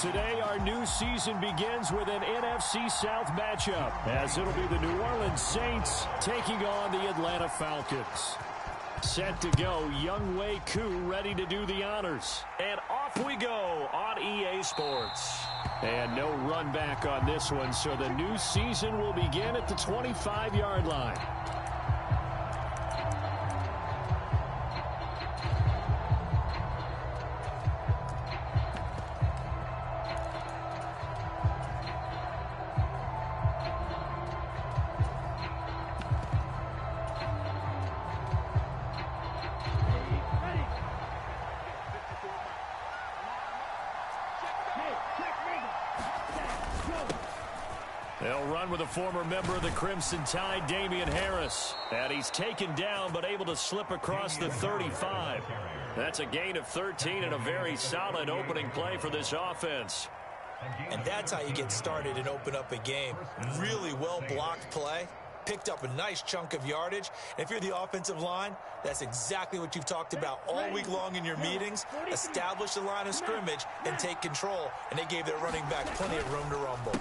today our new season begins with an NFC South matchup, as it'll be the New Orleans Saints taking on the Atlanta Falcons. Set to go, Young Wei Koo ready to do the honors. And off we go on EA Sports. And no run back on this one, so the new season will begin at the 25-yard line. They'll run with a former member of the Crimson Tide, Damian Harris. And he's taken down but able to slip across the 35. That's a gain of 13 and a very solid opening play for this offense. And that's how you get started and open up a game. Really well-blocked play. Picked up a nice chunk of yardage. And if you're the offensive line, that's exactly what you've talked about all week long in your meetings. Establish the line of scrimmage and take control. And they gave their running back plenty of room to rumble.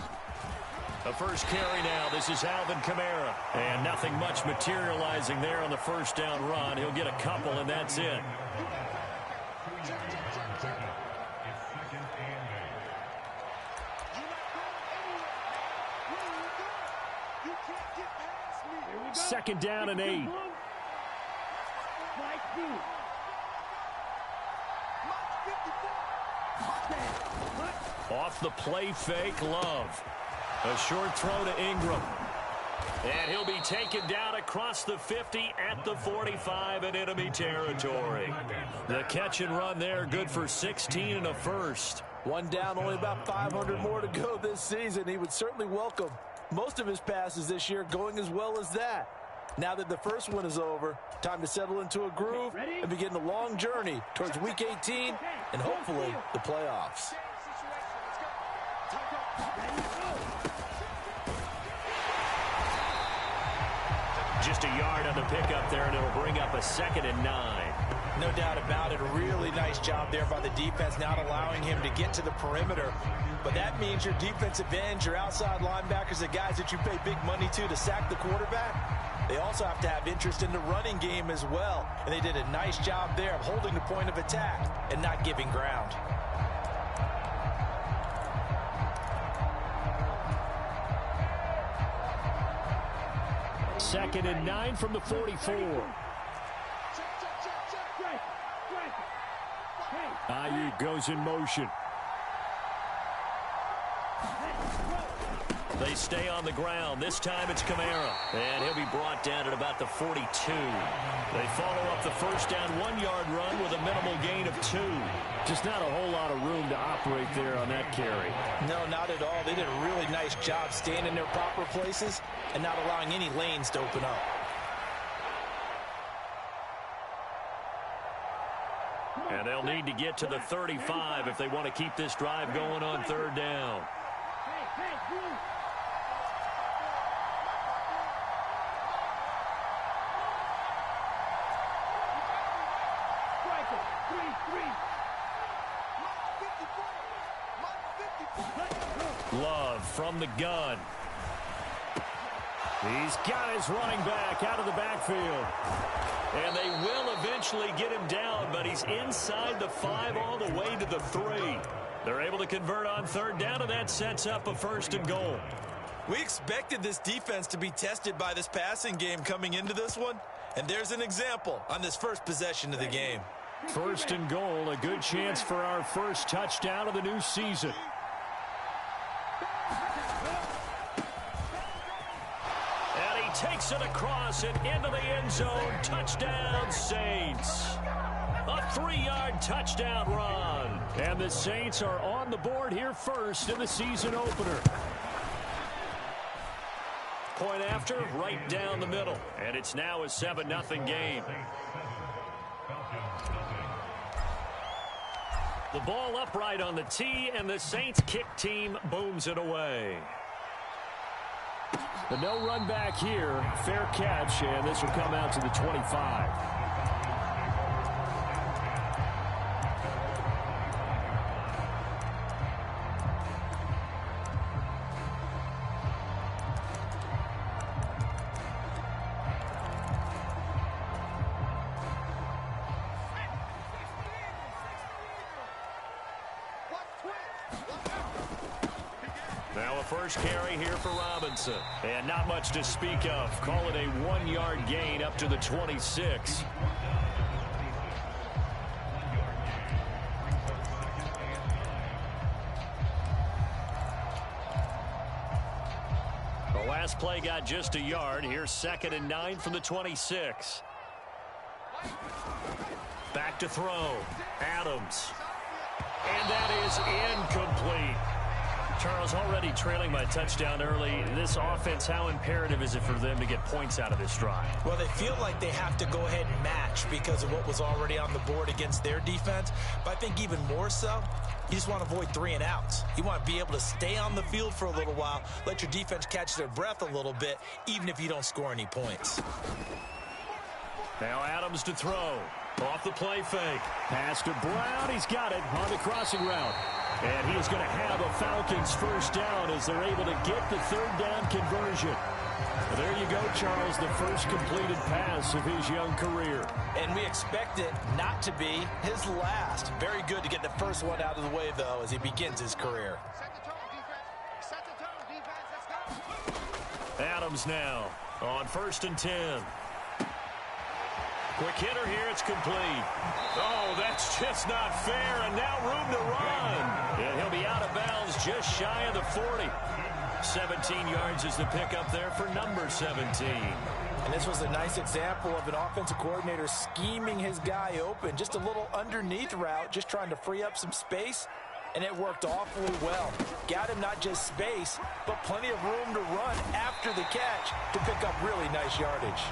The first carry now. This is Alvin Kamara. And nothing much materializing there on the first down run. He'll get a couple, and that's it. Second down and 8. Off the play fake, Love. A short throw to Ingram. And he'll be taken down across the 50 at the 45 in enemy territory. The catch and run there, good for 16 and a first. One down, only about 500 more to go this season. He would certainly welcome most of his passes this year going as well as that. Now that the first one is over, time to settle into a groove and begin the long journey towards Week 18 and hopefully the playoffs. Just a yard on the pickup there, and it'll bring up a 2nd and 9. No doubt about it. A really nice job there by the defense, not allowing him to get to the perimeter. But that means your defensive ends, your outside linebackers, the guys that you pay big money to sack the quarterback, they also have to have interest in the running game as well. And they did a nice job there of holding the point of attack and not giving ground. Second and 9 from the 44. Ayuk goes in motion. They stay on the ground. This time it's Kamara. And he'll be brought down at about the 42. They follow up the first down 1-yard run with a minimal gain of 2. Just not a whole lot of room to operate there on that carry. No, not at all. They did a really nice job staying in their proper places and not allowing any lanes to open up. And they'll need to get to the 35 if they want to keep this drive going on 3rd down. Love from the gun. He's got his running back out of the backfield. And they will eventually get him down, but he's inside the 5 all the way to the 3. They're able to convert on 3rd down, and that sets up a 1st and goal. We expected this defense to be tested by this passing game coming into this one, and there's an example on this first possession of the game. 1st and goal, a good chance for our first touchdown of the new season. And he takes it across and into the end zone. Touchdown, Saints. A 3-yard touchdown run. And the Saints are on the board here first in the season opener. Point after, right down the middle. And it's now a 7-0 game. The ball upright on the tee, and the Saints kick team booms it away. The no run back here, fair catch, and this will come out to the 25. Now a first carry here for Robinson. And not much to speak of. Call it a 1-yard gain up to the 26. The last play got just a yard. Here's 2nd and 9 from the 26. Back to throw. Adams. And that is incomplete. Charles, already trailing by a touchdown early. This offense, how imperative is it for them to get points out of this drive? Well, they feel like they have to go ahead and match because of what was already on the board against their defense. But I think even more so, you just want to avoid 3 and outs. You want to be able to stay on the field for a little while, let your defense catch their breath a little bit, even if you don't score any points. Now Adams to throw. Off the play fake. Pass to Brown. He's got it on the crossing route. And he is going to have a Falcons first down as they're able to get the 3rd down conversion. Well, there you go, Charles, the first completed pass of his young career. And we expect it not to be his last. Very good to get the first one out of the way, though, as he begins his career. Adams now on 1st and 10. Quick hitter here, it's complete. Oh, that's just not fair, and now room to run. And he'll be out of bounds just shy of the 40. 17 yards is the pickup there for number 17. And this was a nice example of an offensive coordinator scheming his guy open. Just a little underneath route, just trying to free up some space. And it worked awfully well. Got him not just space, but plenty of room to run after the catch to pick up really nice yardage.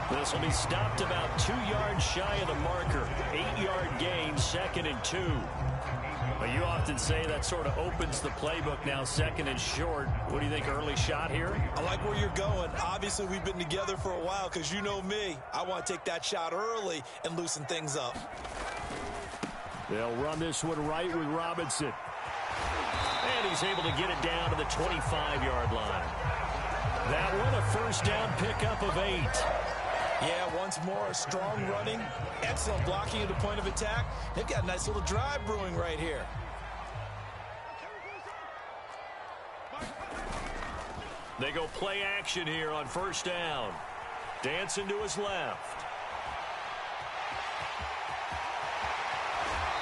This will be stopped about 2 yards shy of the marker. 8-yard gain, 2nd and 2. Well, you often say that sort of opens the playbook now, 2nd and short. What do you think, early shot here? I like where you're going. Obviously, we've been together for a while because you know me. I want to take that shot early and loosen things up. They'll run this one right with Robinson. And he's able to get it down to the 25-yard line. That one, a first down pickup of 8. Yeah, once more, strong running, excellent blocking at the point of attack. They've got a nice little drive brewing right here. They go play action here on 1st down. Dancing to his left.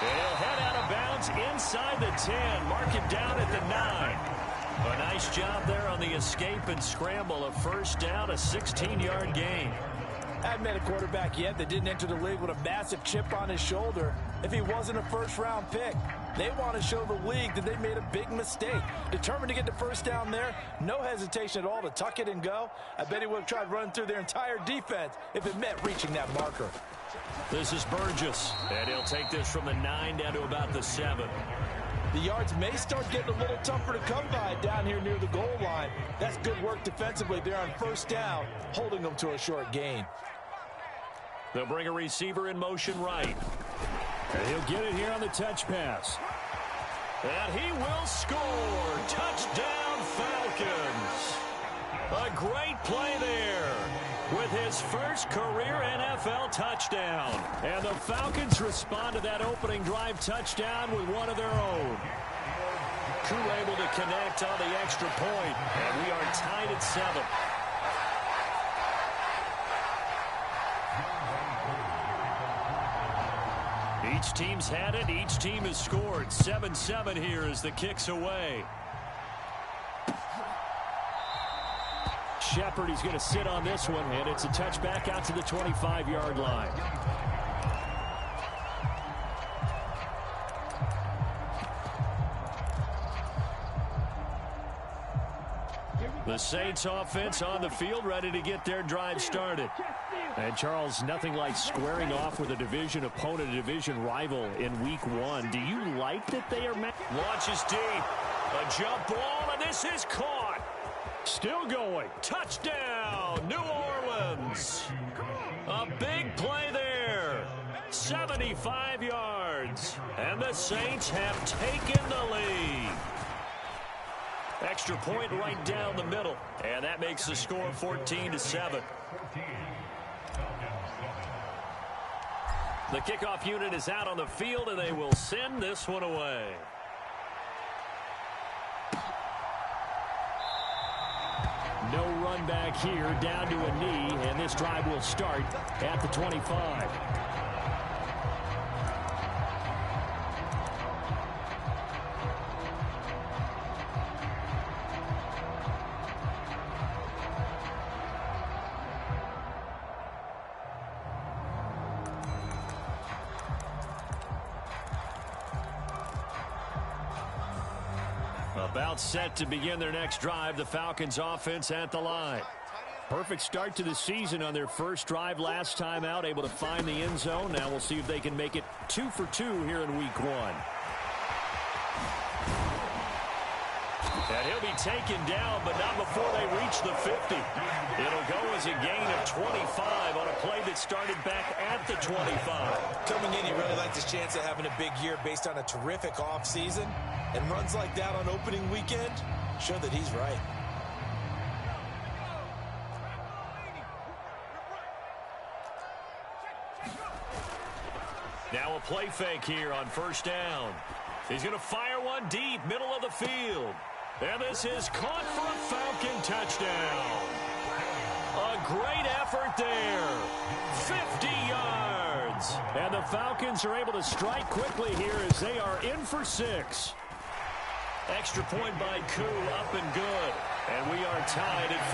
And he'll head out of bounds inside the 10. Mark him down at the 9. A nice job there on the escape and scramble. A first down, a 16-yard gain. I haven't met a quarterback yet that didn't enter the league with a massive chip on his shoulder if he wasn't a first-round pick. They want to show the league that they made a big mistake. Determined to get the first down there, no hesitation at all to tuck it and go. I bet he would have tried running through their entire defense if it meant reaching that marker. This is Burgess, and he'll take this from the 9 down to about the 7. The yards may start getting a little tougher to come by down here near the goal line. That's good work defensively there on first down, holding them to a short gain. They'll bring a receiver in motion right. And he'll get it here on the touch pass. And he will score. Touchdown, Falcons. A great play there with his first career NFL touchdown. And the Falcons respond to that opening drive touchdown with one of their own. Crew able to connect on the extra point, and we are tied at 7. Each team's had it. Each team has scored. 7-7 here as the kick's away. Shepard, he's going to sit on this one, and it's a touchback out to the 25-yard line. The Saints offense on the field, ready to get their drive started. And Charles, nothing like squaring off with a division opponent, a division rival in week 1. Do you like that they are... Launches deep. A jump ball, and this is caught. Still going. Touchdown, New Orleans. A big play there. 75 yards. And the Saints have taken the lead. Extra point right down the middle. And that makes the score 14-7. The kickoff unit is out on the field, and they will send this one away. running back here down to a knee, and this drive will start at the 25. About set to begin their next drive, the Falcons offense at the line. Perfect start to the season on their first drive last time out, able to find the end zone. Now we'll see if they can make it 2 for 2 here in week 1. And he'll be taken down, but not before they reach the 50. It'll go as a gain of 25 on a play that started back at the 25. Coming in, he really liked his chance of having a big year based on a terrific offseason. And runs like that on opening weekend show that he's right. Now a play fake here on first down. He's going to fire one deep, middle of the field. And this is caught for a Falcon touchdown. A great effort there. 50 yards. And the Falcons are able to strike quickly here as they are in for 6. Extra point by Koo, up and good. And we are tied at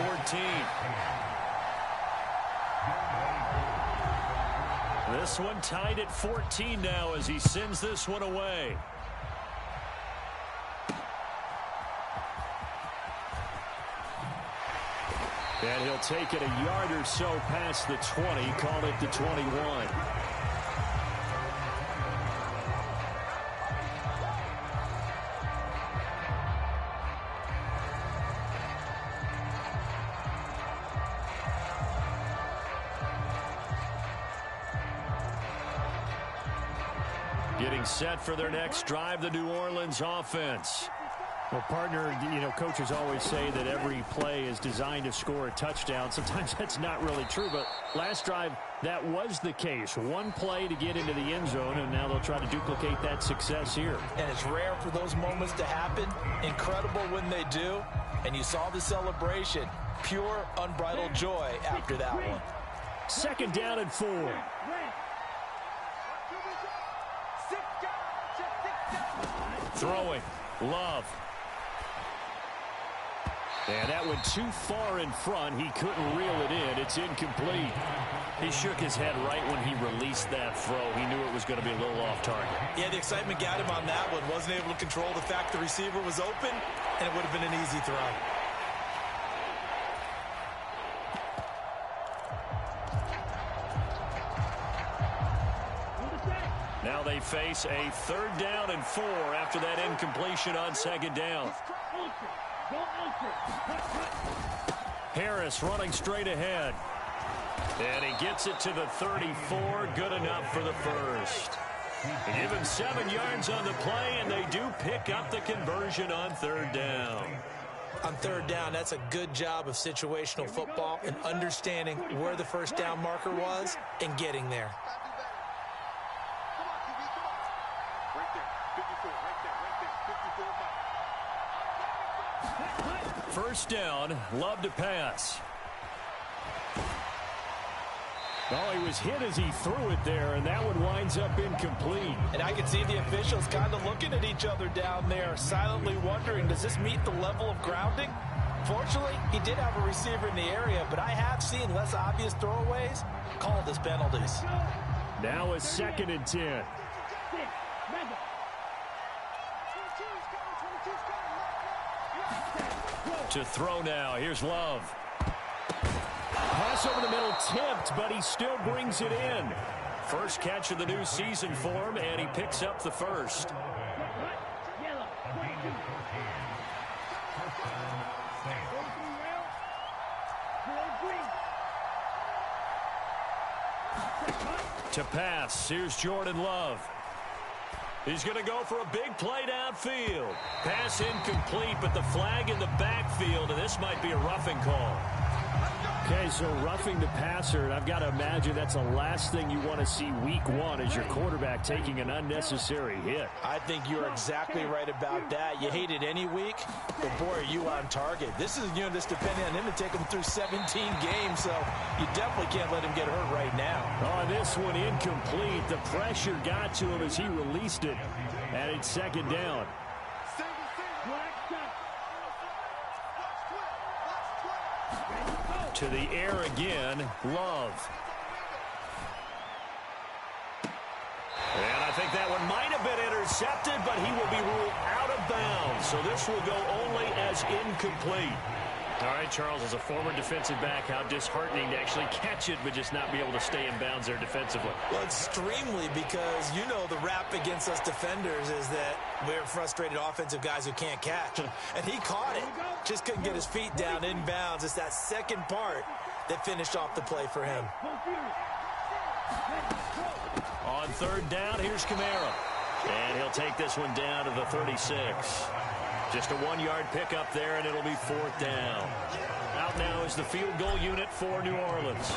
14. This one tied at 14 now as he sends this one away. And he'll take it a yard or so past the 20, call it the 21. Getting set for their next drive, the New Orleans offense. Well, partner, coaches always say that every play is designed to score a touchdown. Sometimes that's not really true, but last drive, that was the case. One play to get into the end zone, and now they'll try to duplicate that success here. And it's rare for those moments to happen. Incredible when they do. And you saw the celebration. Pure, unbridled joy after that one. Second down and 4. Throwing. Love. And that went too far in front. He couldn't reel it in. It's incomplete. He shook his head right when he released that throw. He knew it was going to be a little off target. Yeah, the excitement got him on that one. Wasn't able to control the fact the receiver was open, and it would have been an easy throw. Now they face a 3rd down and 4 after that incompletion on 2nd down. Harris running straight ahead. And he gets it to the 34. Good enough for the first. They give him 7 yards on the play, and they do pick up the conversion on 3rd down. On 3rd down, that's a good job of situational football and understanding where the first down marker was and getting there. First down, Love to pass. Well, he was hit as he threw it there, and that one winds up incomplete. And I can see the officials kind of looking at each other down there, silently wondering, does this meet the level of grounding? Fortunately, he did have a receiver in the area, but I have seen less obvious throwaways called as penalties. Now a 2nd and 10. To throw now. Here's Love. Pass over the middle tipped, but he still brings it in. First catch of the new season for him, and he picks up the first. To pass. Here's Jordan Love. He's going to go for a big play downfield. Pass incomplete, but the flag in the backfield, and this might be a roughing call. Okay, so roughing the passer, and I've got to imagine that's the last thing you want to see week one as your quarterback taking an unnecessary hit. I think you're exactly right about that. You hate it any week, but boy, are you on target. This is just depending on him to take him through 17 games, so you definitely can't let him get hurt right now. On this one, incomplete. The pressure got to him as he released it, and it's second down. To the air again, Love. And I think that one might have been intercepted, but he will be ruled out of bounds. So this will go only as incomplete. All right, Charles, as a former defensive back, how disheartening to actually catch it, but just not be able to stay in bounds there defensively. Well, extremely, because you know the rap against us defenders is that we're frustrated offensive guys who can't catch. And he caught it. Just couldn't get his feet down in bounds. It's that second part that finished off the play for him. On third down, here's Kamara. And he'll take this one down to the 36. Just a 1-yard pickup there, and it'll be fourth down. Out now is the field goal unit for New Orleans.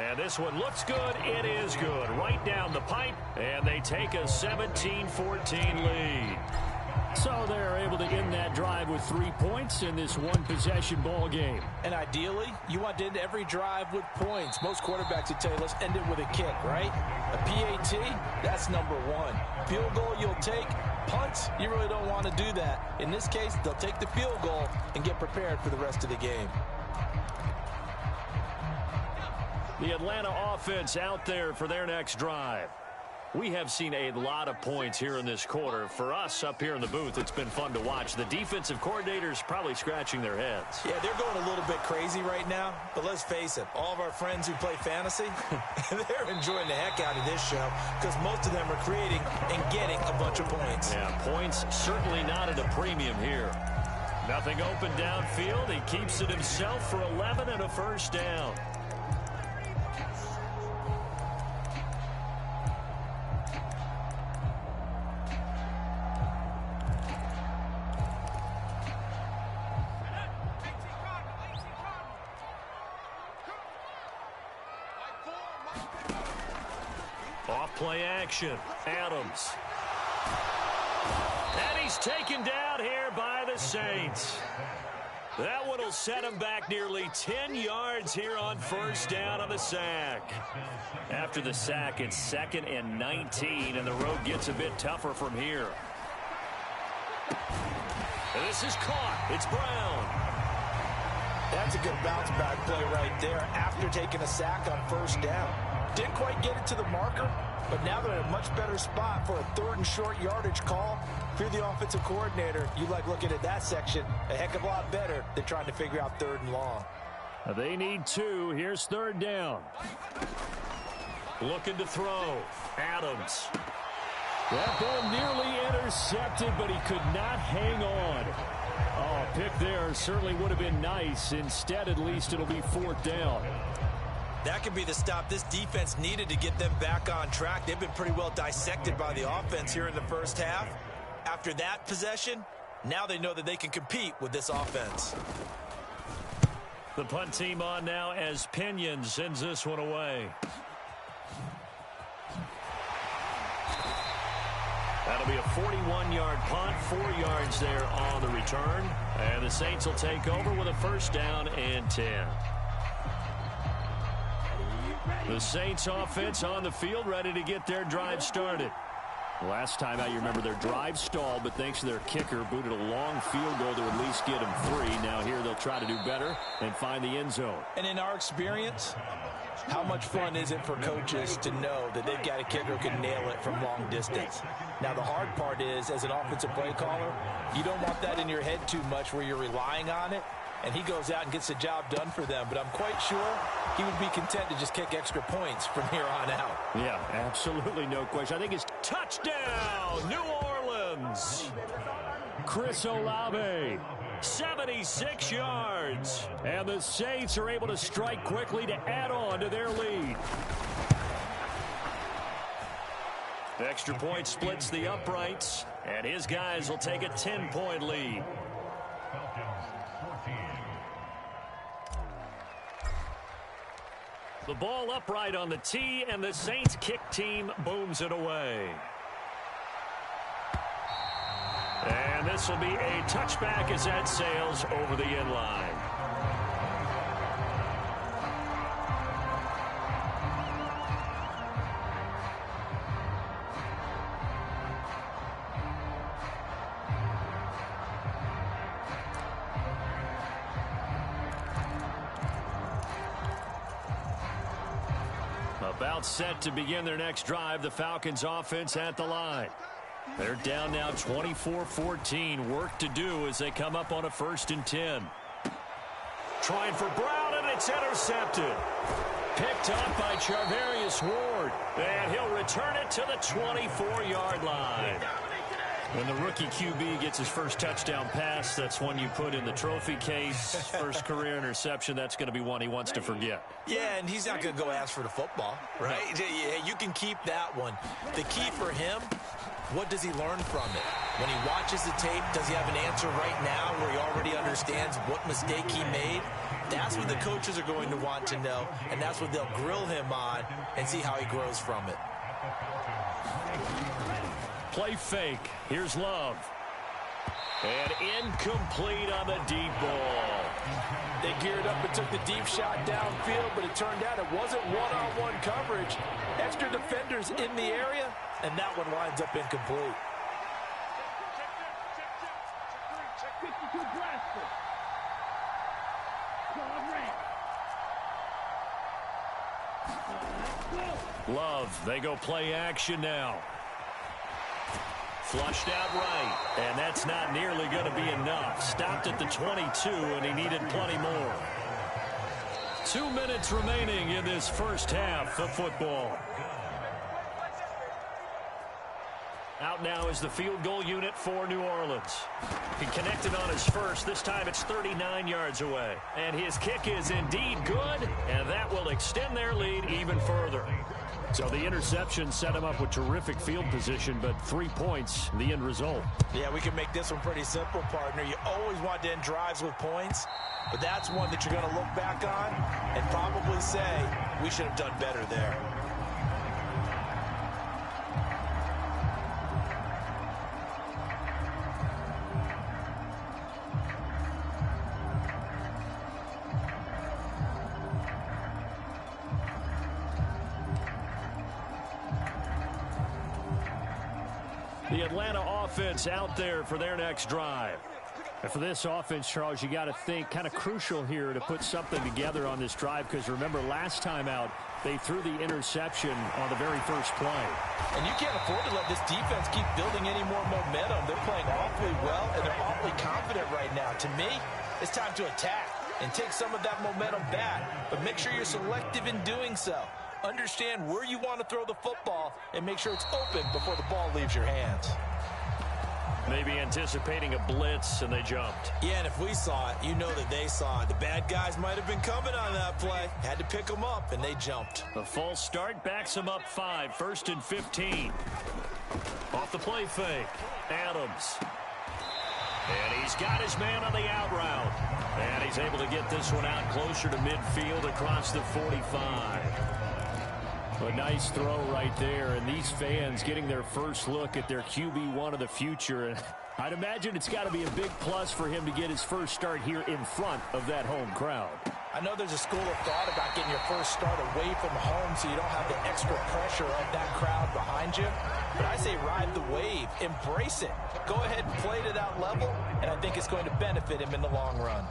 And this one looks good. It is good. Right down the pipe, and they take a 17-14 lead. So they're able to end that drive with 3 points in this one-possession ball game. And ideally, you want to end every drive with points. Most quarterbacks would tell you, let's end it with a kick, right? A PAT, that's number one. Field goal, you'll take. Punts, you really don't want to do that. In this case, they'll take the field goal and get prepared for the rest of the game. The Atlanta offense out there for their next drive. We have seen a lot of points here in this quarter. For us up here in the booth, it's been fun to watch. The defensive coordinators probably scratching their heads. Yeah, they're going a little bit crazy right now. But let's face it, all of our friends who play fantasy, they're enjoying the heck out of this show because most of them are creating and getting a bunch of points. Yeah, points certainly not at a premium here. Nothing open downfield. He keeps it himself for 11 and a first down. Play action. Adams. And he's taken down here by the Saints. That one will set him back nearly 10 yards here on first down on the sack. After the sack, it's 2nd and 19, and the road gets a bit tougher from here. And this is caught. It's Brown. That's a good bounce back play right there after taking a sack on first down. Didn't quite get it to the marker, but now they're in a much better spot for a 3rd and short yardage call. If you're the offensive coordinator, you like looking at that section a heck of a lot better than trying to figure out 3rd and long. They need 2. Here's 3rd down. Looking to throw. Adams. That ball nearly intercepted, but he could not hang on. Oh, pick there certainly would have been nice. Instead, at least, it'll be 4th down. That could be the stop this defense needed to get them back on track. They've been pretty well dissected by the offense here in the first half. After that possession, now they know that they can compete with this offense. The punt team on now as Pinion sends this one away. That'll be a 41-yard punt, 4 yards there on the return. And the Saints will take over with a first down and 10. The Saints offense on the field ready to get their drive started. Last time out, you remember their drive stalled, but thanks to their kicker, booted a long field goal to at least get them 3. Now here they'll try to do better and find the end zone. And in our experience, how much fun is it for coaches to know that they've got a kicker who can nail it from long distance? Now the hard part is, as an offensive play caller, you don't want that in your head too much where you're relying on it. And he goes out and gets the job done for them. But I'm quite sure he would be content to just kick extra points from here on out. Yeah, absolutely no question. I think it's touchdown, New Orleans. Chris Olave, 76 yards. And the Saints are able to strike quickly to add on to their lead. The extra point splits the uprights. And his guys will take a 10-point lead. The ball upright on the tee, and the Saints kick team booms it away. And this will be a touchback as that sails over the end line. About set to begin their next drive, the Falcons offense at the line. They're down now 24-14. Work to do as they come up on a 1st and 10. Trying for Brown, and it's intercepted. Picked up by Charvarius Ward. And he'll return it to the 24-yard line. When the rookie QB gets his first touchdown pass, that's one you put in the trophy case. First career interception, that's going to be one he wants to forget. Yeah, and he's not going to go ask for the football, right? No. Yeah, you can keep that one. The key for him, what does he learn from it? When he watches the tape, does he have an answer right now where he already understands what mistake he made? That's what the coaches are going to want to know, and that's what they'll grill him on and see how he grows from it. Play fake. Here's Love. And incomplete on the deep ball. They geared up and took the deep shot downfield, but it turned out it wasn't one-on-one coverage. Extra defenders in the area, and that one winds up incomplete. Love, they go play action now. Flushed out right, and that's not nearly going to be enough. Stopped at the 22, and he needed plenty more. 2 minutes remaining in this first half of football. Out now is the field goal unit for New Orleans. He connected on his first. This time it's 39 yards away. And his kick is indeed good, and that will extend their lead even further. So the interception set him up with terrific field position, but 3 points, the end result. Yeah, we can make this one pretty simple, partner. You always want to end drives with points, but that's one that you're going to look back on and probably say, we should have done better there. The Atlanta offense out there for their next drive. And for this offense, Charles, you got to think kind of crucial here to put something together on this drive, because remember last time out they threw the interception on the very first play. And you can't afford to let this defense keep building any more momentum. They're playing awfully well, and they're awfully confident right now. To me, it's time to attack and take some of that momentum back, but make sure you're selective in doing so. Understand where you want to throw the football and make sure it's open before the ball leaves your hands. Maybe anticipating a blitz, and they jumped. Yeah, and if we saw it, you know that they saw it. The bad guys might have been coming on that play. Had to pick them up, and they jumped. A false start backs them up 5, 1st and 15. Off the play fake, Adams. And he's got his man on the out route. And he's able to get this one out closer to midfield across the 45. A nice throw right there, and these fans getting their first look at their QB1 of the future. And I'd imagine it's got to be a big plus for him to get his first start here in front of that home crowd. I know there's a school of thought about getting your first start away from home so you don't have the extra pressure of that crowd behind you. But I say ride the wave, embrace it. Go ahead and play to that level, and I think it's going to benefit him in the long run.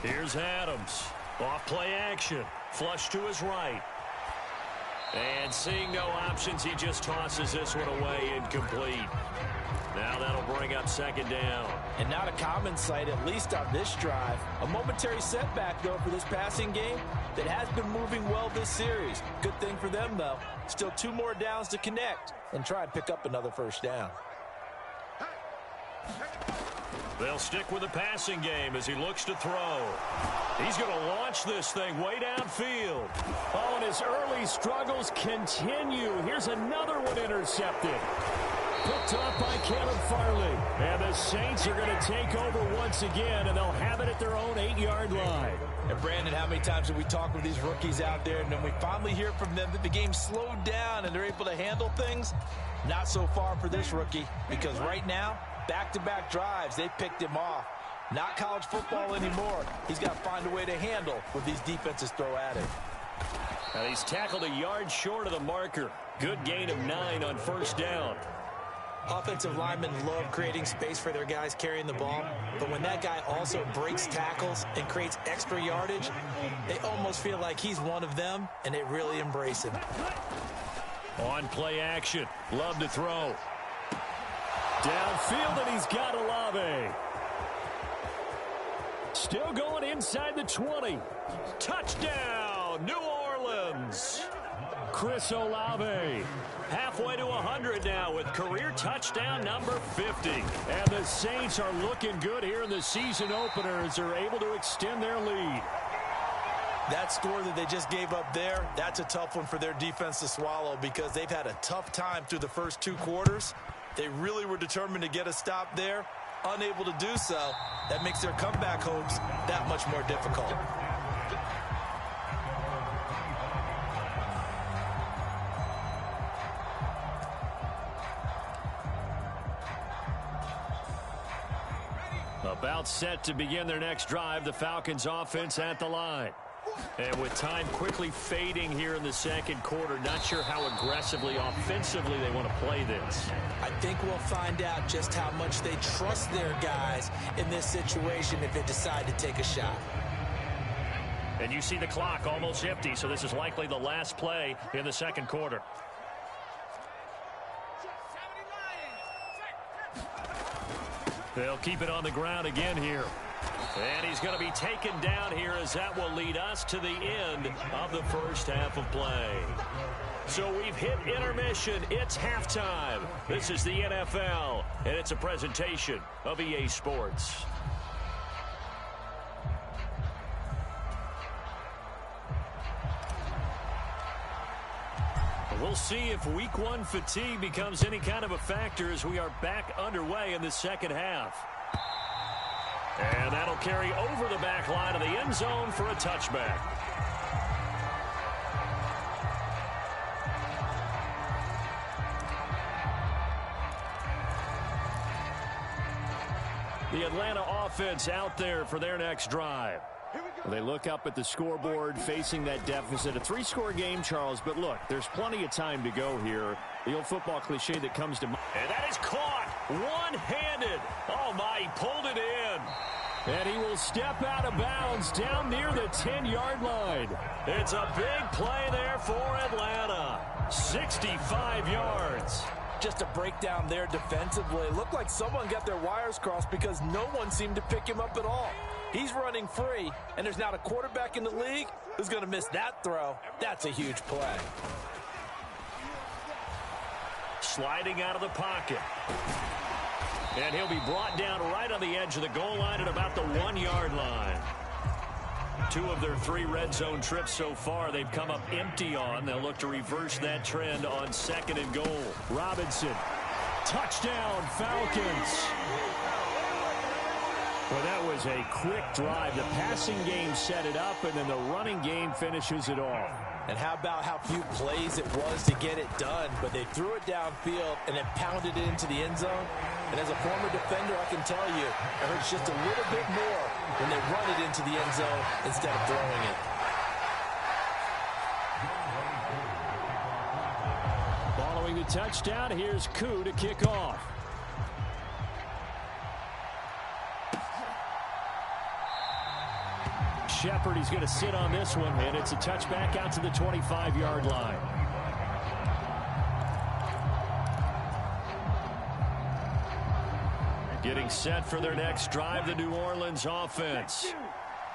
Here's Adams. Off play action. Flush to his right. And seeing no options, he just tosses this one away, incomplete. Now that'll bring up 2nd down. And not a common sight, at least on this drive. A momentary setback, though, for this passing game that has been moving well this series. Good thing for them, though. Still 2 more downs to connect and try and pick up another 1st down. They'll stick with the passing game as he looks to throw. He's going to launch this thing way downfield. Oh, and his early struggles continue. Here's another one intercepted. picked off by Caleb Farley. And the Saints are going to take over once again, and they'll have it at their own 8-yard line. And Brandon, how many times have we talked with these rookies out there, and then we finally hear from them that the game slowed down and they're able to handle things? Not so far for this rookie, because right now, back-to-back drives, they picked him off. Not college football anymore. He's got to find a way to handle what these defenses throw at him. Now he's tackled a yard short of the marker. Good gain of 9 on first down. Offensive linemen love creating space for their guys carrying the ball, but when that guy also breaks tackles and creates extra yardage, they almost feel like he's one of them, and they really embrace him. On play action, Love to throw. Downfield, and he's got Olave. Still going inside the 20. Touchdown, New Orleans. Chris Olave. Halfway to 100 now with career touchdown number 50. And the Saints are looking good here in the season opener as they're able to extend their lead. That score that they just gave up there, that's a tough one for their defense to swallow because they've had a tough time through the first 2 quarters. They really were determined to get a stop there, unable to do so. That makes their comeback hopes that much more difficult. About set to begin their next drive, the Falcons offense at the line. And with time quickly fading here in the second quarter, not sure how aggressively, offensively they want to play this. I think we'll find out just how much they trust their guys in this situation if they decide to take a shot. And you see the clock almost empty, so this is likely the last play in the second quarter. They'll keep it on the ground again here. And he's going to be taken down here as that will lead us to the end of the first half of play. So we've hit intermission. It's halftime. This is the NFL, and it's a presentation of EA Sports. We'll see if week 1 fatigue becomes any kind of a factor as we are back underway in the second half. And that'll carry over the back line of the end zone for a touchback. The Atlanta offense out there for their next drive. They look up at the scoreboard facing that deficit. A 3-score game, Charles, but look, there's plenty of time to go here. The old football cliche that comes to mind. And that is caught one-handed. Oh, my, he pulled it in. And he will step out of bounds down near the 10-yard line. It's a big play there for Atlanta. 65 yards. Just a breakdown there defensively. It looked like someone got their wires crossed because no one seemed to pick him up at all. He's running free, and there's not a quarterback in the league who's going to miss that throw. That's a huge play. Sliding out of the pocket. And he'll be brought down right on the edge of the goal line at about the 1-yard line. 2 of their 3 red zone trips so far they've come up empty on. They'll look to reverse that trend on 2nd and goal. Robinson. Touchdown, Falcons. Well, that was a quick drive. The passing game set it up, and then the running game finishes it off. And how about how few plays it was to get it done, but they threw it downfield and then pounded it into the end zone. And as a former defender, I can tell you, it hurts just a little bit more when they run it into the end zone instead of throwing it. Following the touchdown, here's Koo to kick off. Shepard, he's going to sit on this one, and it's a touchback out to the 25-yard line. Getting set for their next drive, the New Orleans offense.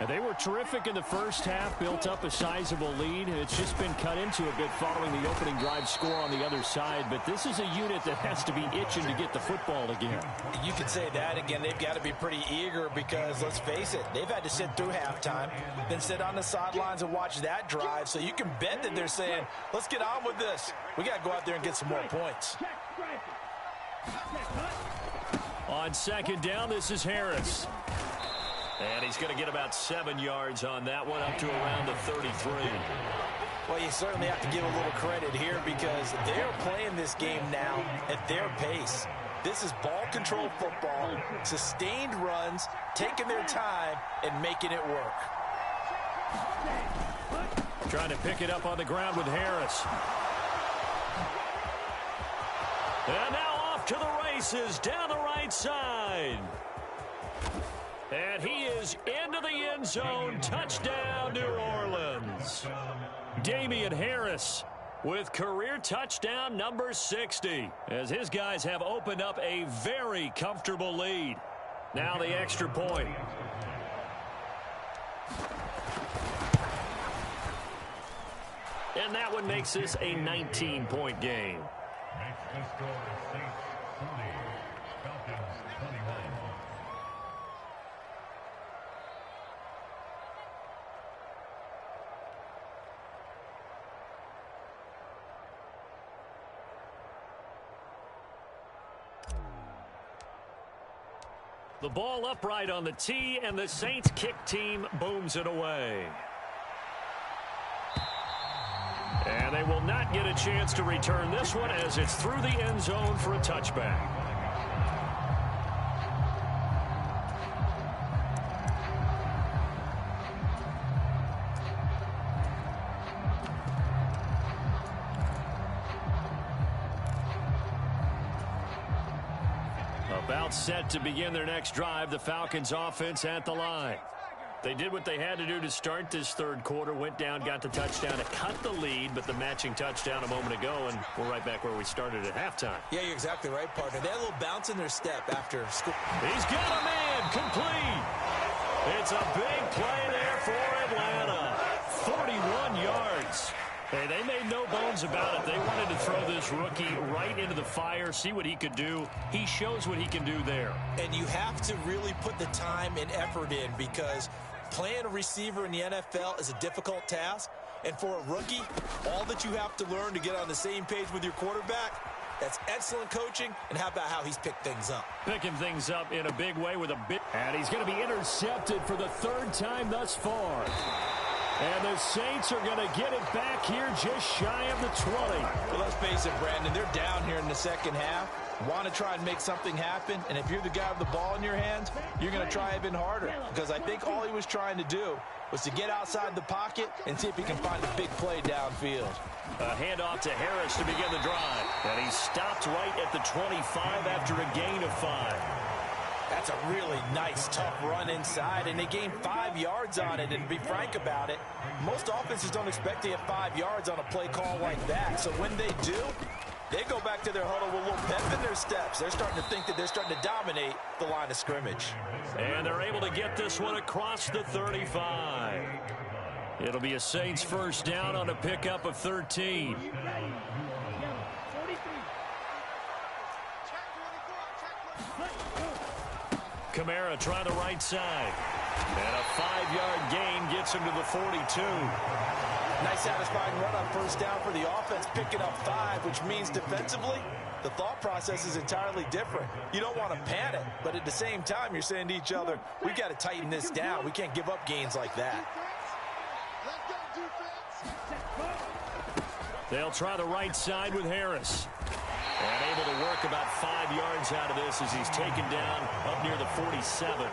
And they were terrific in the first half, built up a sizable lead, and it's just been cut into a bit following the opening drive score on the other side. But this is a unit that has to be itching to get the football again. You could say that again. They've got to be pretty eager because, let's face it, they've had to sit through halftime, then sit on the sidelines and watch that drive. So you can bet that they're saying, let's get on with this. We got to go out there and get some more points. On second down, this is Harris. And he's going to get about 7 yards on that one, up to around the 33. Well, you certainly have to give a little credit here because they're playing this game now at their pace. This is ball control football, sustained runs, taking their time, and making it work. Trying to pick it up on the ground with Harris. And now off to the races down the right side. And he is into the end zone. Touchdown, New Orleans. Damian Harris with career touchdown number 60, as his guys have opened up a very comfortable lead. Now the extra point. And that one makes this a 19-point game. Makes the score Saints 40, Falcons 21. The ball upright on the tee, and the Saints kick team booms it away. And they will not get a chance to return this one as it's through the end zone for a touchback. About set to begin their next drive, the Falcons offense at the line. They did what they had to do to start this third quarter, went down, got the touchdown to cut the lead, but the matching touchdown a moment ago, and we're right back where we started at halftime. Yeah, you're exactly right, partner. They had a little bounce in their step after school. He's got a man, complete. It's a big play there for Atlanta. 41 yards. Hey, they made no bones about it. They wanted to throw this rookie right into the fire, see what he could do. He shows what he can do there. And you have to really put the time and effort in because playing a receiver in the NFL is a difficult task. And for a rookie, all that you have to learn to get on the same page with your quarterback, that's excellent coaching. And how about how he's picked things up? Picking things up in a big way with a bit. And he's going to be intercepted for the third time thus far. And the Saints are going to get it back here just shy of the 20. Well, let's face it, Brandon, they're down here in the second half. Want to try and make something happen, and if you're the guy with the ball in your hands, you're going to try even harder because I think all he was trying to do was to get outside the pocket and see if he can find a big play downfield. A handoff to Harris to begin the drive. And he stopped right at the 25 after a gain of 5. That's a really nice, tough run inside, and they gained 5 yards on it. And to be frank about it, most offenses don't expect to get 5 yards on a play call like that. So when they do, they go back to their huddle with a little pep in their steps. They're starting to think that they're starting to dominate the line of scrimmage. And they're able to get this one across the 35. It'll be a Saints first down on a pickup of 13. Kamara trying the right side. And a 5-yard gain gets him to the 42. Nice satisfying run on first down for the offense, picking up 5, which means defensively, the thought process is entirely different. You don't want to panic, but at the same time, you're saying to each other, we got to tighten this down. We can't give up gains like that. They'll try the right side with Harris. And able to work about 5 yards out of this as he's taken down up near the 47.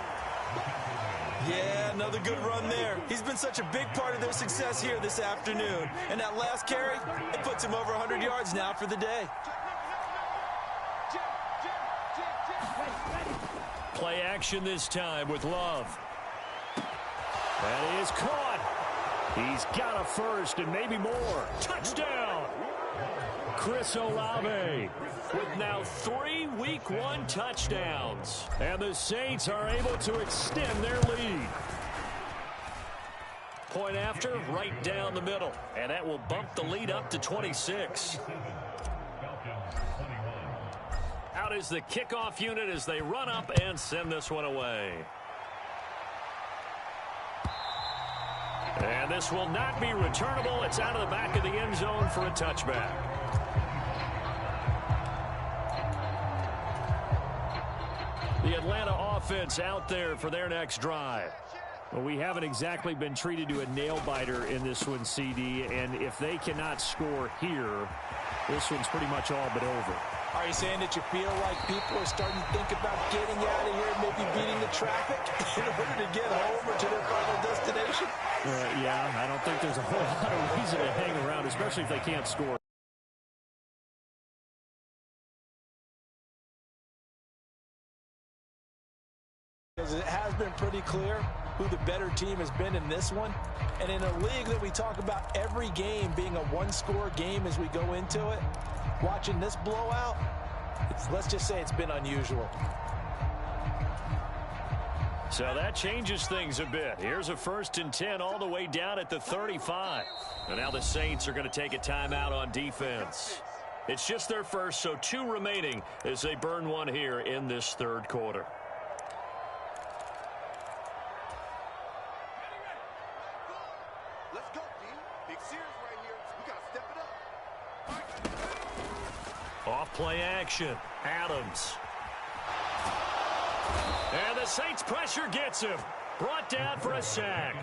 Yeah, another good run there. He's been such a big part of their success here this afternoon. And that last carry, it puts him over 100 yards now for the day. Play action this time with Love. And he is caught. He's got a first and maybe more. Touchdown! Chris Olave with now 3 Week 1 touchdowns. And the Saints are able to extend their lead. Point after, right down the middle. And that will bump the lead up to 26. Out is the kickoff unit as they run up and send this one away. And this will not be returnable. It's out of the back of the end zone for a touchback. Atlanta offense out there for their next drive. Well, we haven't exactly been treated to a nail-biter in this one, CD, and if they cannot score here, this one's pretty much all but over. Are you saying that you feel like people are starting to think about getting out of here and maybe beating the traffic in order to get home or to their final destination? Yeah, I don't think there's a whole lot of reason to hang around, especially if they can't score. Because it has been pretty clear who the better team has been in this one. And in a league that we talk about every game being a one-score game as we go into it, watching this blowout, let's just say it's been unusual. So that changes things a bit. Here's a 1st and 10 all the way down at the 35. And now the Saints are going to take a timeout on defense. It's just their first, so 2 remaining as they burn one here in this 3rd quarter. Let's go, D. Big series right here. We got to step it up. Off play action. Adams. And the Saints pressure gets him. Brought down for a sack.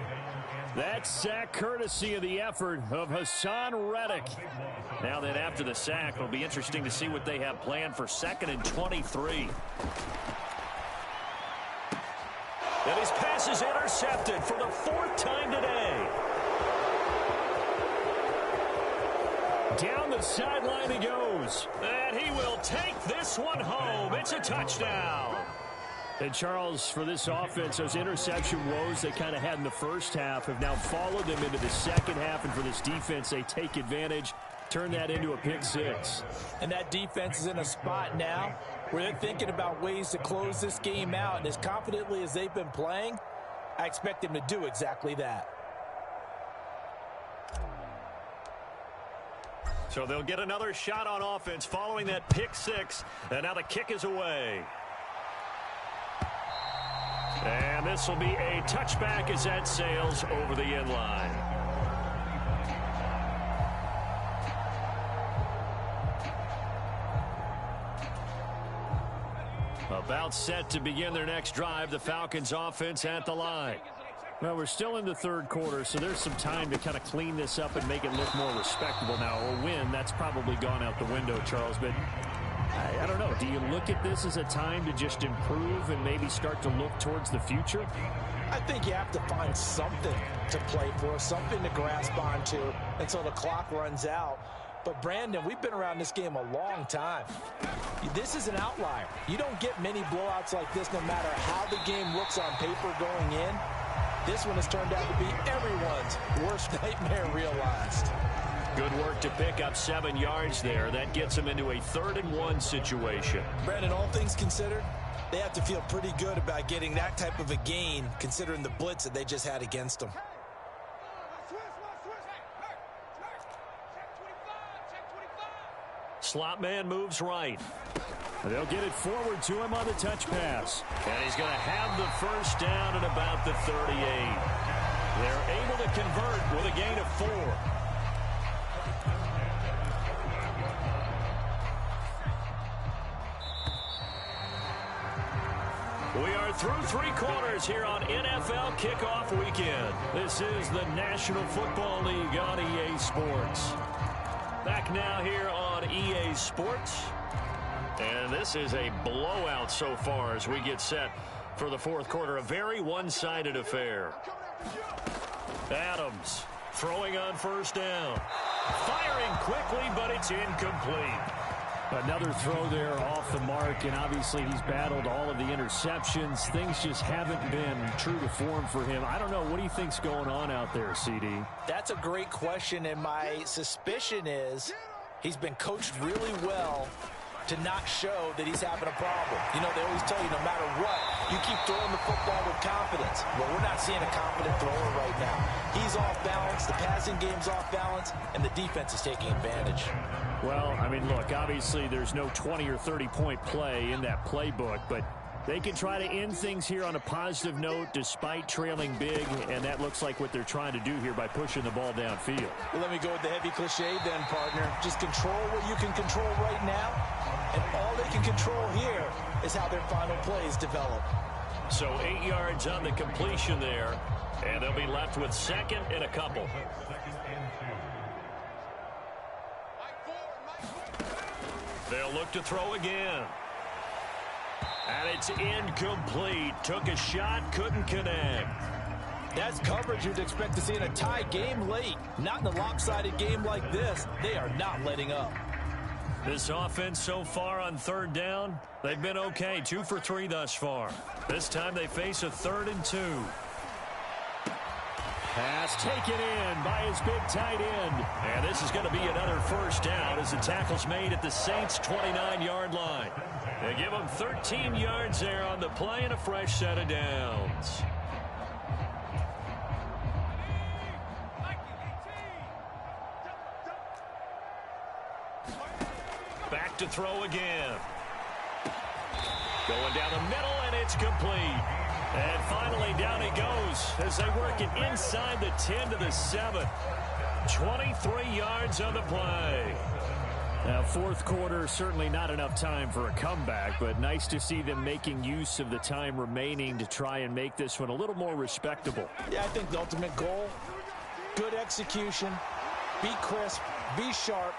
That sack courtesy of the effort of Hassan Reddick. Now then after the sack, it'll be interesting to see what they have planned for 2nd and 23. And his pass is intercepted for the 4th time today. Down the sideline he goes. And he will take this one home. It's a touchdown. And, Charles, for this offense, those interception woes they kind of had in the first half have now followed them into the second half. And for this defense, they take advantage, turn that into a pick 6. And that defense is in a spot now where they're thinking about ways to close this game out. And as confidently as they've been playing, I expect them to do exactly that. So they'll get another shot on offense following that pick 6. And now the kick is away. And this will be a touchback as that sails over the end line. About set to begin their next drive, the Falcons offense at the line. Well, we're still in the 3rd quarter, so there's some time to kind of clean this up and make it look more respectable. Now, a win, that's probably gone out the window, Charles, but I don't know. Do you look at this as a time to just improve and maybe start to look towards the future? I think you have to find something to play for, something to grasp onto until the clock runs out. But, Brandon, we've been around this game a long time. This is an outlier. You don't get many blowouts like this no matter how the game looks on paper going in. This one has turned out to be everyone's worst nightmare realized. Good work to pick up 7 yards there. That gets them into a 3rd and 1 situation. Brandon, all things considered, they have to feel pretty good about getting that type of a gain considering the blitz that they just had against them. Slot man moves right. They'll get it forward to him on the touch pass. And he's going to have the 1st down at about the 38. They're able to convert with a gain of 4. We are through 3 quarters here on NFL Kickoff Weekend. This is the National Football League on EA Sports. Back now here on EA Sports. And this is a blowout so far as we get set for the 4th quarter. A very one-sided affair. Adams throwing on 1st down. Firing quickly, but it's incomplete. Another throw there off the mark, and obviously he's battled all of the interceptions. Things just haven't been true to form for him. I don't know. What do you think's going on out there, CD? That's a great question, and my suspicion is he's been coached really well to not show that he's having a problem. You know, they always tell you no matter what, you keep throwing the football with confidence. Well, we're not seeing a confident thrower right now. He's off balance, the passing game's off balance, and the defense is taking advantage. Well, I mean, look, obviously there's no 20 or 30-point play in that playbook, but they can try to end things here on a positive note despite trailing big, and that looks like what they're trying to do here by pushing the ball downfield. Well, let me go with the heavy cliche then, partner. Just control what you can control right now, and all all they can control here is how their final plays develop. So 8 yards on the completion there, and they'll be left with second and a couple. They'll look to throw again. And it's incomplete. Took a shot, couldn't connect. That's coverage you'd expect to see in a tie game late. Not in a lopsided game like this. They are not letting up. This offense so far on third down, they've been okay. 2 for 3 thus far. This time they face a 3rd and 2. Pass taken in by his big tight end. And this is going to be another first down as the tackle's made at the Saints' 29-yard line. They give them 13 yards there on the play and a fresh set of downs. Back to throw again. Going down the middle, and it's complete. And finally, down he goes as they work it inside the 10 to the 7. 23 yards on the play. Now, fourth quarter, certainly not enough time for a comeback, but nice to see them making use of the time remaining to try and make this one a little more respectable. Yeah, I think the ultimate goal, good execution, be crisp, be sharp,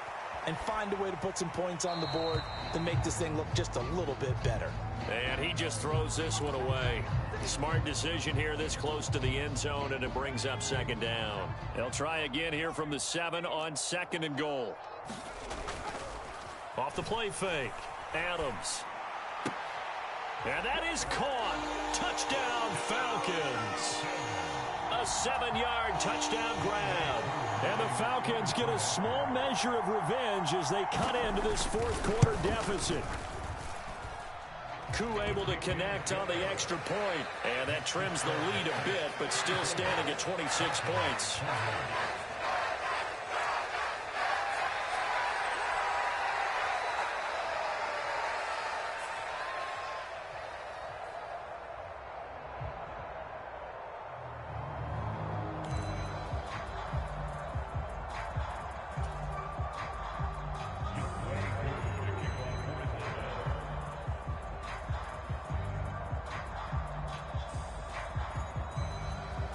and find a way to put some points on the board to make this thing look just a little bit better. And he just throws this one away. Smart decision here this close to the end zone, and it brings up second down. They'll try again here from the 7 on 2nd and goal. Off the play fake, Adams. And that is caught. Touchdown, Falcons. A 7-yard touchdown grab. And the Falcons get a small measure of revenge as they cut into this fourth quarter deficit. Koo able to connect on the extra point. And that trims the lead a bit, but still standing at 26 points.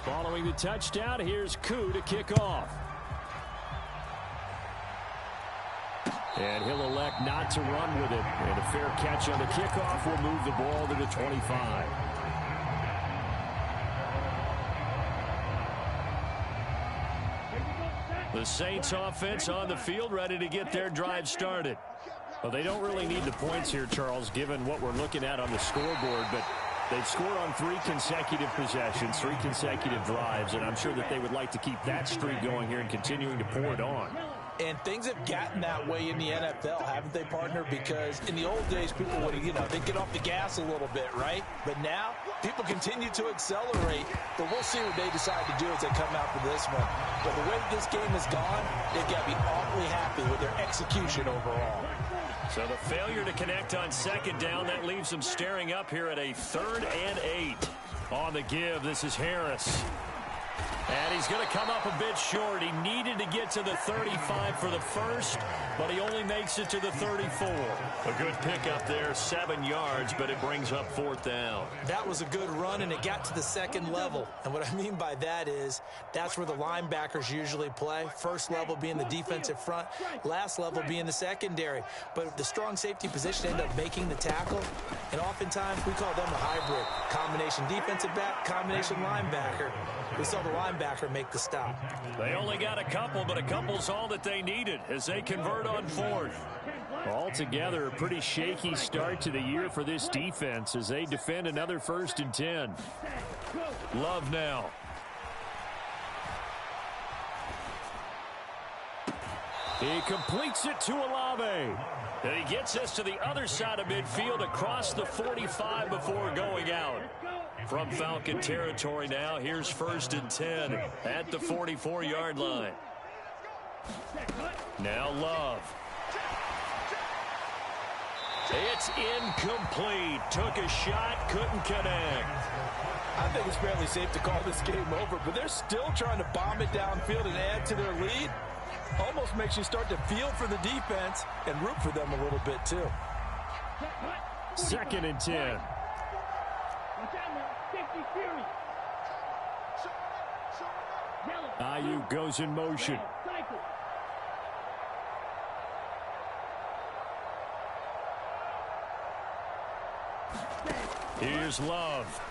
Following the touchdown, here's Koo to kick off. And he'll elect not to run with it. And a fair catch on the kickoff will move the ball to the 25. The Saints offense on the field ready to get their drive started. Well, they don't really need the points here, Charles, given what we're looking at on the scoreboard, but they've scored on 3 consecutive possessions, 3 consecutive drives, and I'm sure that they would like to keep that streak going here and continuing to pour it on. And things have gotten that way in the NFL, haven't they, partner? Because in the old days, people would, they'd get off the gas a little bit, right? But now, people continue to accelerate. But we'll see what they decide to do as they come out for this one. But the way this game has gone, they've got to be awfully happy with their execution overall. So the failure to connect on second down, that leaves them staring up here at a 3rd and 8. On the give, this is Harris. And he's going to come up a bit short. He needed to get to the 35 for the first, but he only makes it to the 34. A good pickup there, 7 yards, but it brings up 4th down. That was a good run, and it got to the second level. And what I mean by that is that's where the linebackers usually play. First level being the defensive front, last level being the secondary. But the strong safety position ended up making the tackle, and oftentimes we call them a hybrid. Combination defensive back, combination linebacker. We saw the linebacker make the stop. They only got a couple, but a couple's all that they needed as they convert on 4th. Altogether, a pretty shaky start to the year for this defense as they defend another 1st and 10. Love now. He completes it to Olave. And he gets us to the other side of midfield across the 45 before going out. From Falcon territory now, here's 1st and 10 at the 44-yard line. Now Love. It's incomplete. Took a shot, couldn't connect. I think it's fairly safe to call this game over, but they're still trying to bomb it downfield and add to their lead. Almost makes you start to feel for the defense and root for them a little bit too. 2nd and 10. Ayuk goes in motion. Here's Love.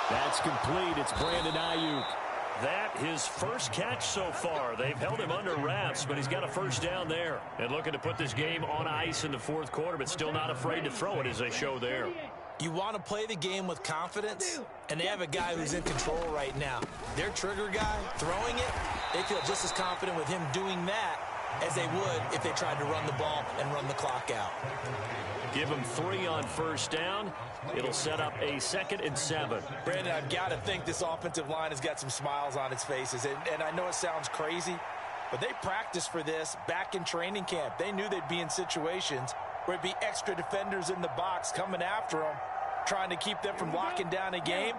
That's complete. It's Brandon Ayuk. That his first catch so far. They've held him under wraps, but he's got a first down there. And looking to put this game on ice in the 4th quarter, but still not afraid to throw it as they show there. You want to play the game with confidence, and they have a guy who's in control right now. Their trigger guy, throwing it, they feel just as confident with him doing that as they would if they tried to run the ball and run the clock out. Give him 3 on first down. It'll set up a 2nd and 7. Brandon, I've got to think this offensive line has got some smiles on its faces. And I know it sounds crazy, but they practiced for this back in training camp. They knew they'd be in situations where it'd be extra defenders in the box coming after them, trying to keep them from locking down a game.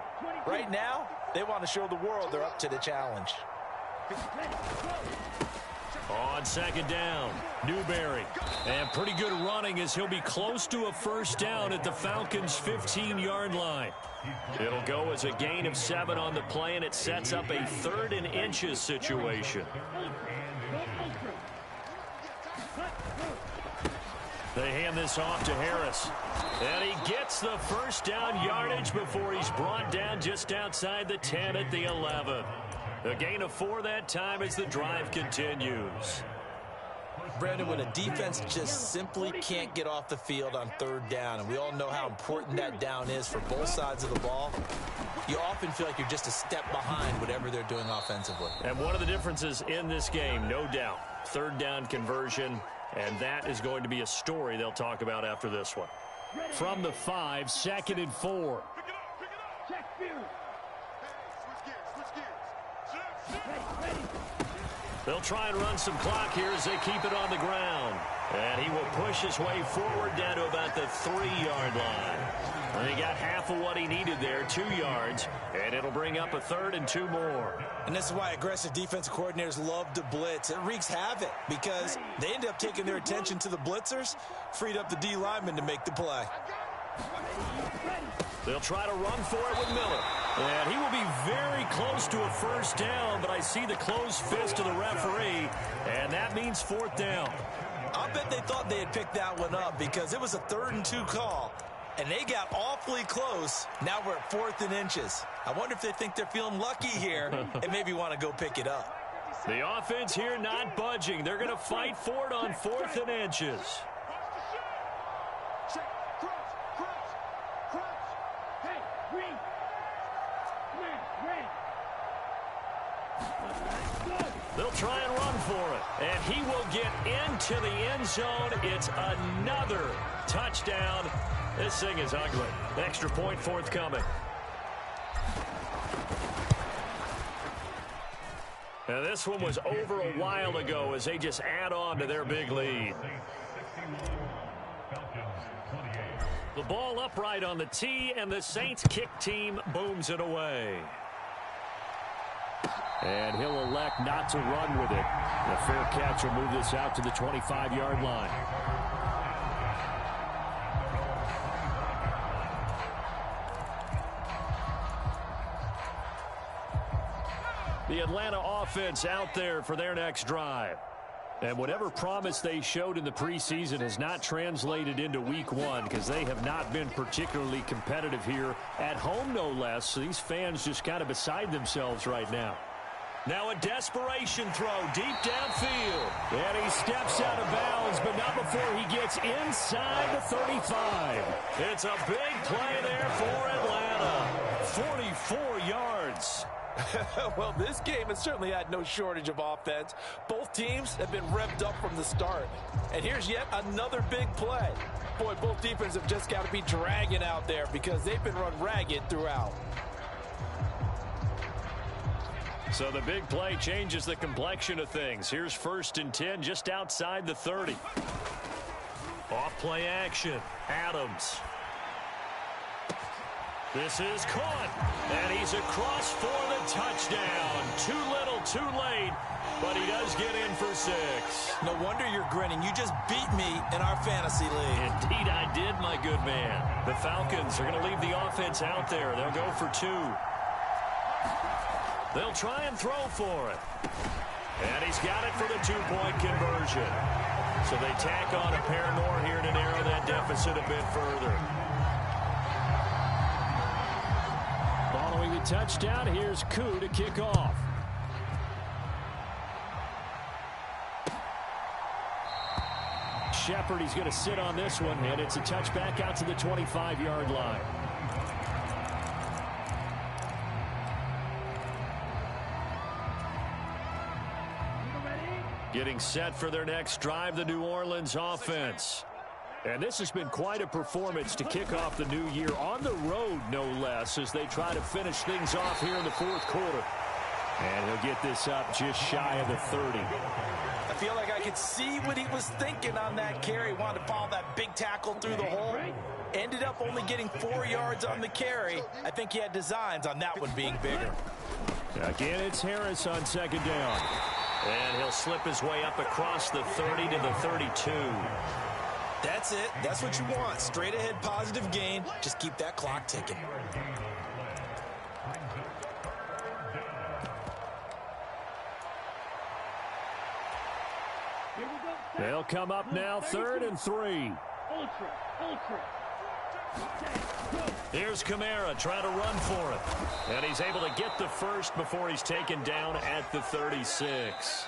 Right now, they want to show the world they're up to the challenge. On 2nd down, Newberry. And pretty good running as he'll be close to a first down at the Falcons' 15-yard line. It'll go as a gain of 7 on the play, and it sets up a 3rd and inches situation. They hand this off to Harris. And he gets the first down yardage before he's brought down just outside the 10 at the 11. A gain of 4 that time as the drive continues. Brandon, when a defense just simply can't get off the field on 3rd down, and we all know how important that down is for both sides of the ball, you often feel like you're just a step behind whatever they're doing offensively. And one of the differences in this game, no doubt, 3rd down conversion, and that is going to be a story they'll talk about after this one. From the 5, 2nd and 4. They'll try and run some clock here as they keep it on the ground. And he will push his way forward down to about the 3-yard line. And he got half of what he needed there, 2 yards. And it'll bring up a 3rd and 2 more. And this is why aggressive defensive coordinators love to blitz. It wreaks havoc because they end up taking their attention to the blitzers, freed up the D lineman to make the play. They'll try to run for it with Miller. And he will be very close to a first down, but I see the closed fist of the referee, and that means 4th down. I bet they thought they had picked that one up because it was a 3rd and 2 call, and they got awfully close. Now we're at 4th and inches. I wonder if they think they're feeling lucky here and maybe want to go pick it up. The offense here not budging. They're going to fight for it on 4th and inches. They'll try and run for it. And he will get into the end zone. It's another touchdown. This thing is ugly. Extra point forthcoming. Now this one was over a while ago as they just add on to their big lead. The ball upright on the tee, and the Saints kick team booms it away. And he'll elect not to run with it. The fair catch will move this out to the 25-yard line. The Atlanta offense out there for their next drive. And whatever promise they showed in the preseason has not translated into week 1 because they have not been particularly competitive here at home, no less. So these fans just kind of beside themselves right now. Now a desperation throw deep downfield. And he steps out of bounds, but not before he gets inside the 35. It's a big play there for Atlanta. 44 yards. Well, this game has certainly had no shortage of offense. Both teams have been revved up from the start. And here's yet another big play. Boy, both defenses have just got to be dragging out there because they've been run ragged throughout. So the big play changes the complexion of things. Here's 1st and 10 just outside the 30. Off play action. Adams. This is caught, and he's across for the touchdown. Too little, too late, but he does get in for 6. No wonder you're grinning. You just beat me in our fantasy league. Indeed I did, my good man. The Falcons are going to leave the offense out there. They'll go for 2. They'll try and throw for it. And he's got it for the 2-point conversion. So they tack on a pair more here to narrow that deficit a bit further. Following the touchdown, here's Koo to kick off. Shepard, he's going to sit on this one, and it's a touchback out to the 25-yard line. Getting set for their next drive, the New Orleans offense. And this has been quite a performance to kick off the new year on the road, no less, as they try to finish things off here in the 4th quarter. And he'll get this up just shy of the 30. I feel like I could see what he was thinking on that carry. Wanted to follow that big tackle through the hole. Ended up only getting 4 yards on the carry. I think he had designs on that one being bigger. Again, it's Harris on 2nd down. And he'll slip his way up across the 30 to the 32. That's it. That's what you want. Straight ahead positive gain. Just keep that clock ticking. They'll come up now 3rd and 3. Here's Kamara trying to run for it. And he's able to get the first before he's taken down at the 36.